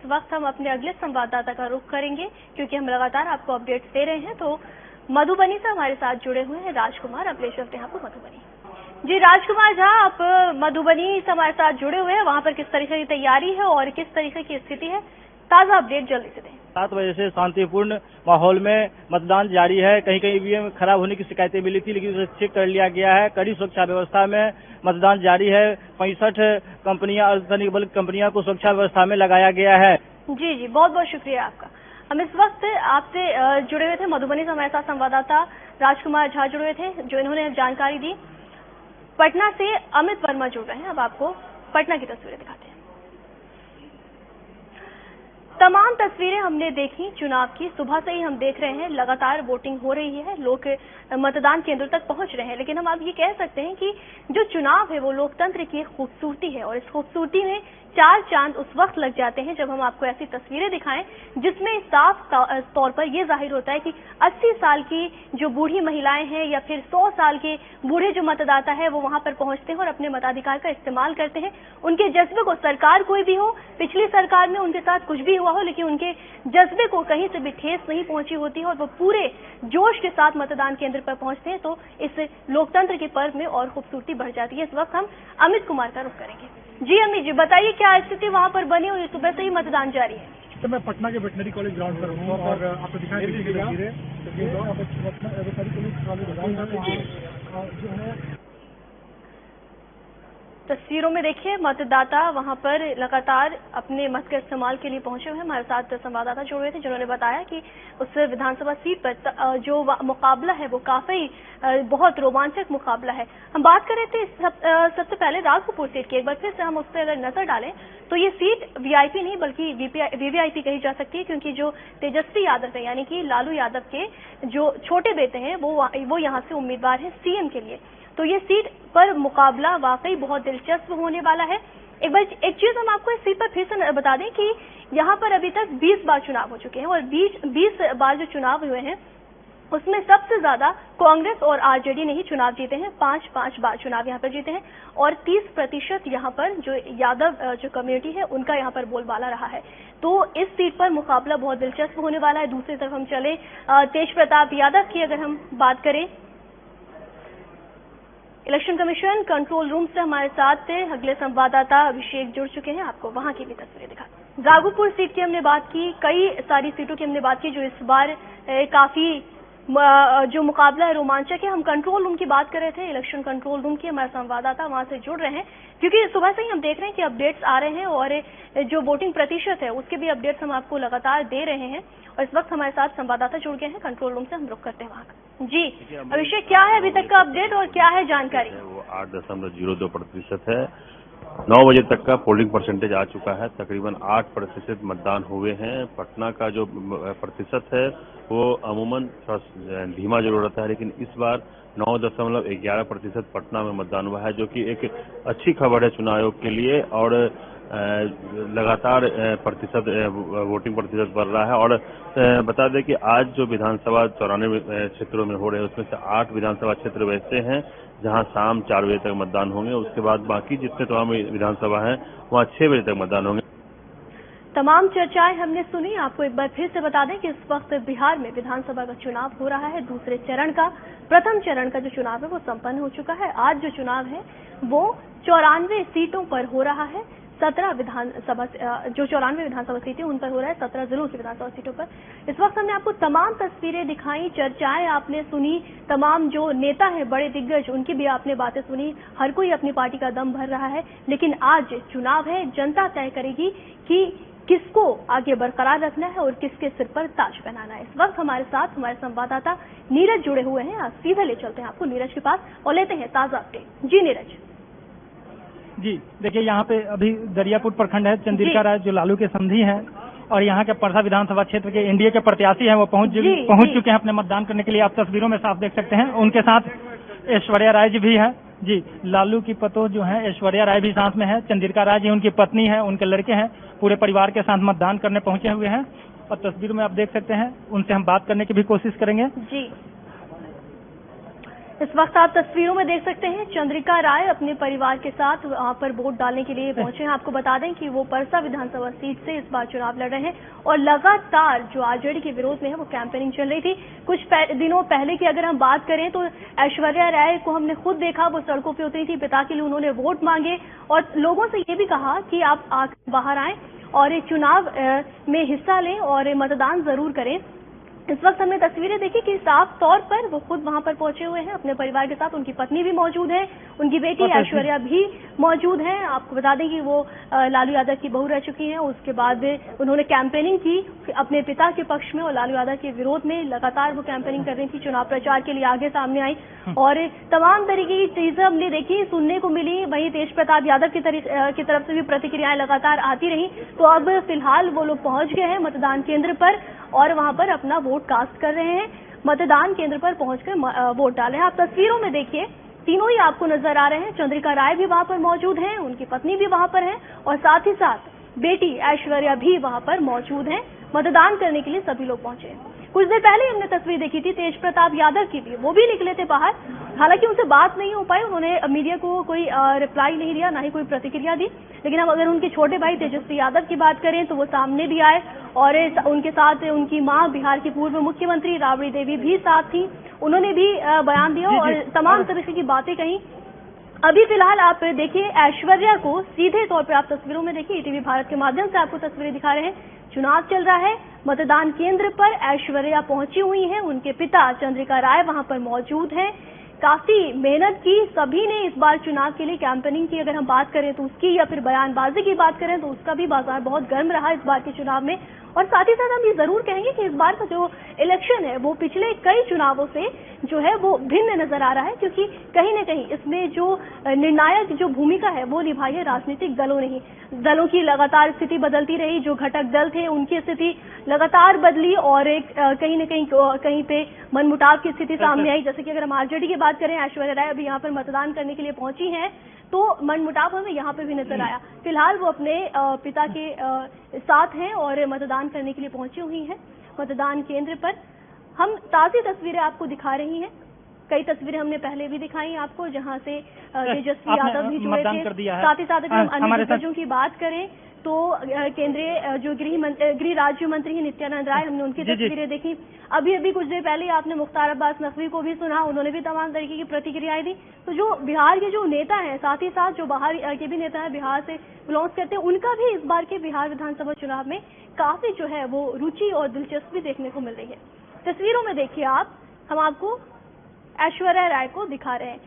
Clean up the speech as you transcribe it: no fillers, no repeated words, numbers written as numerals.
वक्त हम अपने अगले संवाददाता का रुख करेंगे, क्योंकि हम लगातार आपको अपडेट्स दे रहे हैं। तो मधुबनी से हमारे साथ जुड़े हुए हैं राजकुमार। अब ले चलते हैं आपको मधुबनी। जी राजकुमार झा, आप मधुबनी से हमारे साथ जुड़े हुए हैं, वहां पर किस तरीके की तैयारी है और किस तरीके की स्थिति है, ताजा अपडेट जल्दी से दें। 7 बजे से शांतिपूर्ण माहौल में मतदान जारी है। कहीं कहीं ईवीएम खराब होने की शिकायतें मिली थी, लेकिन उसे चेक कर लिया गया है। कड़ी सुरक्षा व्यवस्था में मतदान जारी है। 65 कंपनियां, अर्धसैनिक बल कंपनियां को सुरक्षा व्यवस्था में लगाया गया है। जी जी, बहुत बहुत शुक्रिया आपका। हम इस वक्त आपसे जुड़े हुए थे, मधुबनी से हमारे साथ संवाददाता राजकुमार झा जुड़े हुए थे, जो इन्होंने जानकारी दी। पटना से अमित वर्मा जुड़ रहे हैं। अब आपको पटना की तस्वीरें दिखाते हैं। तमाम तस्वीरें हमने देखी चुनाव की। सुबह से ही हम देख रहे हैं लगातार वोटिंग हो रही है, लोग मतदान केंद्र तक पहुंच रहे हैं। लेकिन हम आप ये कह सकते हैं कि जो चुनाव है वो लोकतंत्र की एक खूबसूरती है, और इस खूबसूरती में 4 चांद उस वक्त लग जाते हैं जब हम आपको ऐसी तस्वीरें दिखाएं जिसमें साफ तौर पर यह जाहिर होता है कि 80 साल की जो बूढ़ी महिलाएं हैं या फिर 100 साल के बूढ़े जो मतदाता है वो वहां पर पहुंचते हैं और अपने मताधिकार का इस्तेमाल करते हैं। उनके जज्बे को, सरकार कोई भी हो, पिछली सरकार में उनके साथ कुछ भी हुआ हो, लेकिन उनके जज्बे को कहीं से भी ठेस नहीं पहुंची होती है और वो पूरे जोश के साथ मतदान केंद्र पर पहुंचते हैं। तो इस लोकतंत्र के पर्व में और खूबसूरती बढ़ जाती है। इस वक्त हम अमित कुमार का रुख करेंगे। जी अमित जी, बताइए क्या स्थिति वहां पर बनी हुई? सुबह से ही मतदान जारी है। तो मैं पटना के वेटनरी कॉलेज ग्राउंड पर हूँ और आपको दिखाई दे तस्वीरों में देखिए मतदाता वहां पर लगातार अपने मत के इस्तेमाल के लिए पहुंचे हुए हैं। हमारे साथ संवाददाता जुड़े हुए थे जिन्होंने बताया कि उस विधानसभा सीट पर जो मुकाबला है वो काफी बहुत रोमांचक मुकाबला है। हम बात कर रहे थे सबसे पहले राघोपुर सीट की। एक बार फिर से हम उस पर अगर नजर डालें तो ये सीट वीआईपी नहीं बल्कि वीवीआईपी कही जा सकती है, क्योंकि जो तेजस्वी यादव है यानी कि लालू यादव के जो छोटे बेटे हैं वो यहाँ से उम्मीदवार है सीएम के लिए। तो ये सीट पर मुकाबला वाकई बहुत दिलचस्प होने वाला है। एक चीज हम आपको इस सीट पर फिर से बता दें कि यहाँ पर अभी तक 20 बार चुनाव हो चुके हैं और 20 बार जो चुनाव हुए हैं उसमें सबसे ज्यादा कांग्रेस और आरजेडी ने ही चुनाव जीते हैं। 5 बार चुनाव यहाँ पर जीते हैं और 30% यहाँ पर जो यादव जो कम्युनिटी है उनका यहाँ पर बोलबाला रहा है। तो इस सीट पर मुकाबला बहुत दिलचस्प होने वाला है। दूसरी तरफ हम चले तेज प्रताप यादव की अगर हम बात करें, इलेक्शन कमीशन कंट्रोल रूम से हमारे साथ अगले संवाददाता अभिषेक जुड़ चुके हैं। आपको वहां की भी तस्वीरें दिखाते हैं। राघोपुर सीट की हमने बात की, कई सारी सीटों की हमने बात की जो इस बार काफी जो मुकाबला है रोमांचक है। हम कंट्रोल रूम की बात कर रहे थे, इलेक्शन कंट्रोल रूम की हमारे संवाददाता वहां से जुड़ रहे हैं, क्योंकि सुबह से ही हम देख रहे हैं कि अपडेट्स आ रहे हैं और जो वोटिंग प्रतिशत है उसके भी अपडेट्स हम आपको लगातार दे रहे हैं। और इस वक्त हमारे साथ संवाददाता जुड़ गए हैं कंट्रोल रूम से, हम रुक करते हैं वहां का। जी अभिषेक, क्या है अभी तक का अपडेट और क्या है जानकारी? वो 8.02% है। 9 बजे तक का पोलिंग परसेंटेज आ चुका है। तकरीबन 8% मतदान हुए हैं। पटना का जो प्रतिशत है वो अमूमन थोड़ा धीमा जरूर रहता है, लेकिन इस बार 9.11% पटना में मतदान हुआ है, जो कि एक अच्छी खबर है चुनाव आयोग के लिए। और लगातार वोटिंग प्रतिशत बढ़ रहा है। और बता दें कि आज जो विधानसभा 94 क्षेत्रों में हो रहे हैं उसमें से 8 विधानसभा क्षेत्र वैसे हैं जहां शाम 4 बजे तक मतदान होंगे। उसके बाद बाकी जितने तमाम विधानसभा हैं वहां 6 बजे तक मतदान होंगे। तमाम चर्चाएं हमने सुनी। आपको एक बार फिर से बता दें कि इस वक्त बिहार में विधानसभा का चुनाव हो रहा है। दूसरे चरण का, प्रथम चरण का जो चुनाव है वो संपन्न हो चुका है। आज जो चुनाव है वो 94 सीटों पर हो रहा है। 17 विधानसभा जो 94 विधानसभा सीटें उन पर हो रहा है, 17 जिलों की विधानसभा सीटों पर। इस वक्त हमने आपको तमाम तस्वीरें दिखाई, चर्चाएं आपने सुनी, तमाम जो नेता है बड़े दिग्गज उनकी भी आपने बातें सुनी। हर कोई अपनी पार्टी का दम भर रहा है, लेकिन आज चुनाव है, जनता तय करेगी कि किसको आगे बरकरार रखना है और किसके सिर पर ताज पहनाना है। इस वक्त हमारे साथ हमारे संवाददाता नीरज जुड़े हुए हैं। आज सीधे ले चलते हैं आपको नीरज के पास और लेते हैं ताजा अपडेट। जी नीरज। जी देखिए, यहाँ पे अभी दरियापुर प्रखंड है, चंद्रिका राय जो लालू के समधी हैं और यहाँ के परसा विधानसभा क्षेत्र के एनडीए के प्रत्याशी हैं, वो पहुंच चुके हैं अपने मतदान करने के लिए। आप तस्वीरों में साफ देख सकते हैं। उनके साथ ऐश्वर्या राय जी भी है। जी, लालू की पतोह जो है ऐश्वर्या राय भी साथ में है। चंद्रिका राय जी उनकी पत्नी है, उनके लड़के हैं, पूरे परिवार के साथ मतदान करने पहुंचे हुए हैं। और तस्वीरों में आप देख सकते हैं, उनसे हम बात करने की भी कोशिश करेंगे। जी इस वक्त आप तस्वीरों में देख सकते हैं चंद्रिका राय अपने परिवार के साथ वहां पर वोट डालने के लिए पहुंचे हैं। आपको बता दें कि वो परसा विधानसभा सीट से इस बार चुनाव लड़ रहे हैं और लगातार जो आरजेडी के विरोध में है वो कैंपेनिंग चल रही थी। कुछ दिनों पहले की अगर हम बात करें तो ऐश्वर्या राय को हमने खुद देखा, वो सड़कों पर उतरी थी, पिता के लिए उन्होंने वोट मांगे और लोगों से ये भी कहा कि आप बाहर आएं और चुनाव में हिस्सा लें और मतदान जरूर करें। इस वक्त हमने तस्वीरें देखी कि साफ तौर पर वो खुद वहां पर पहुंचे हुए हैं अपने परिवार के साथ। उनकी पत्नी भी मौजूद है, उनकी बेटी ऐश्वर्या भी मौजूद है। आपको बता दें कि वो लालू यादव की बहू रह चुकी हैं। उसके बाद उन्होंने कैंपेनिंग की अपने पिता के पक्ष में और लालू यादव के विरोध में लगातार वो कैंपेनिंग कर रही थी, चुनाव प्रचार के लिए आगे सामने आई और तमाम तरीके की चीजें हमने देखी, सुनने को मिली। वहीं तेज प्रताप यादव की तरफ से भी प्रतिक्रियाएं लगातार आती रही। तो अब फिलहाल वो लोग पहुंच गए हैं मतदान केंद्र पर और वहां पर अपना वोट कास्ट कर रहे हैं। मतदान केंद्र पर पहुंचकर वोट डाले हैं। आप तस्वीरों में देखिए, तीनों ही आपको नजर आ रहे हैं। चंद्रिका राय भी वहां पर मौजूद हैं, उनकी पत्नी भी वहां पर है और साथ ही साथ बेटी ऐश्वर्या भी वहां पर मौजूद हैं। मतदान करने के लिए सभी लोग पहुंचे हैं। कुछ देर पहले हमने तस्वीर देखी थी तेज प्रताप यादव की भी, वो भी निकले थे बाहर। हालांकि उनसे बात नहीं हो पाई, उन्होंने मीडिया को कोई रिप्लाई नहीं दिया, ना ही कोई प्रतिक्रिया दी। लेकिन अब अगर उनके छोटे भाई तेजस्वी यादव की बात करें तो वो सामने भी आए और उनके साथ उनकी मां बिहार की पूर्व मुख्यमंत्री राबड़ी देवी भी साथ थी। उन्होंने भी बयान दिया और तमाम तरह की बातें कही। अभी फिलहाल आप देखिए ऐश्वर्या को सीधे तौर पर आप तस्वीरों में देखिए, ईटीवी भारत के माध्यम से आपको तस्वीरें दिखा रहे हैं। चुनाव चल रहा है, मतदान केंद्र पर ऐश्वर्या पहुंची हुई हैं, उनके पिता चंद्रिका राय वहां पर मौजूद हैं। काफी मेहनत की सभी ने इस बार चुनाव के लिए, कैंपेनिंग की अगर हम बात करें तो उसकी, या फिर बयानबाजी की बात करें तो उसका भी बाजार बहुत गर्म रहा इस बार के चुनाव में। और साथ ही साथ हम ये जरूर कहेंगे कि इस बार का जो इलेक्शन है वो पिछले कई चुनावों से जो है वो भिन्न नजर आ रहा है, क्योंकि कहीं न कहीं इसमें जो निर्णायक जो भूमिका है वो निभाई है राजनीतिक दलों ने ही। दलों की लगातार स्थिति बदलती रही, जो घटक दल थे उनकी स्थिति लगातार बदली और एक कहीं न कहीं पे मनमुटाव की स्थिति सामने आई। जैसे कि अगर हम आरजेडी की बात करें, ऐश्वर्या राय अभी यहाँ पर मतदान करने के लिए पहुंची हैं तो मनमुटाव हमें यहाँ पे भी नजर आया। फिलहाल वो अपने पिता के साथ हैं और मतदान करने के लिए पहुंची हुई हैं मतदान केंद्र पर। हम ताज़ी तस्वीरें आपको दिखा रही हैं। कई तस्वीरें हमने पहले भी दिखाई आपको, जहां से तेजस्वी यादव भी जुड़े थे। साथ ही साथ अगर हम अन्य दिग्गजों की बात करें तो केंद्रीय जो गृह राज्य मंत्री हैं नित्यानंद राय, हमने उनकी तस्वीरें देखी। अभी कुछ देर पहले आपने मुख्तार अब्बास नकवी को भी सुना, उन्होंने भी तमाम तरीके की प्रतिक्रियाएं दी। तो जो बिहार के जो नेता हैं, साथ ही साथ जो बाहर के भी नेता हैं बिहार से बिलोंग करते हैं, उनका भी इस बार के बिहार विधानसभा चुनाव में काफी जो है वो रुचि और दिलचस्पी देखने को मिल रही है। तस्वीरों में देखिए आप, हम आपको ऐश्वर्या राय को दिखा रहे हैं।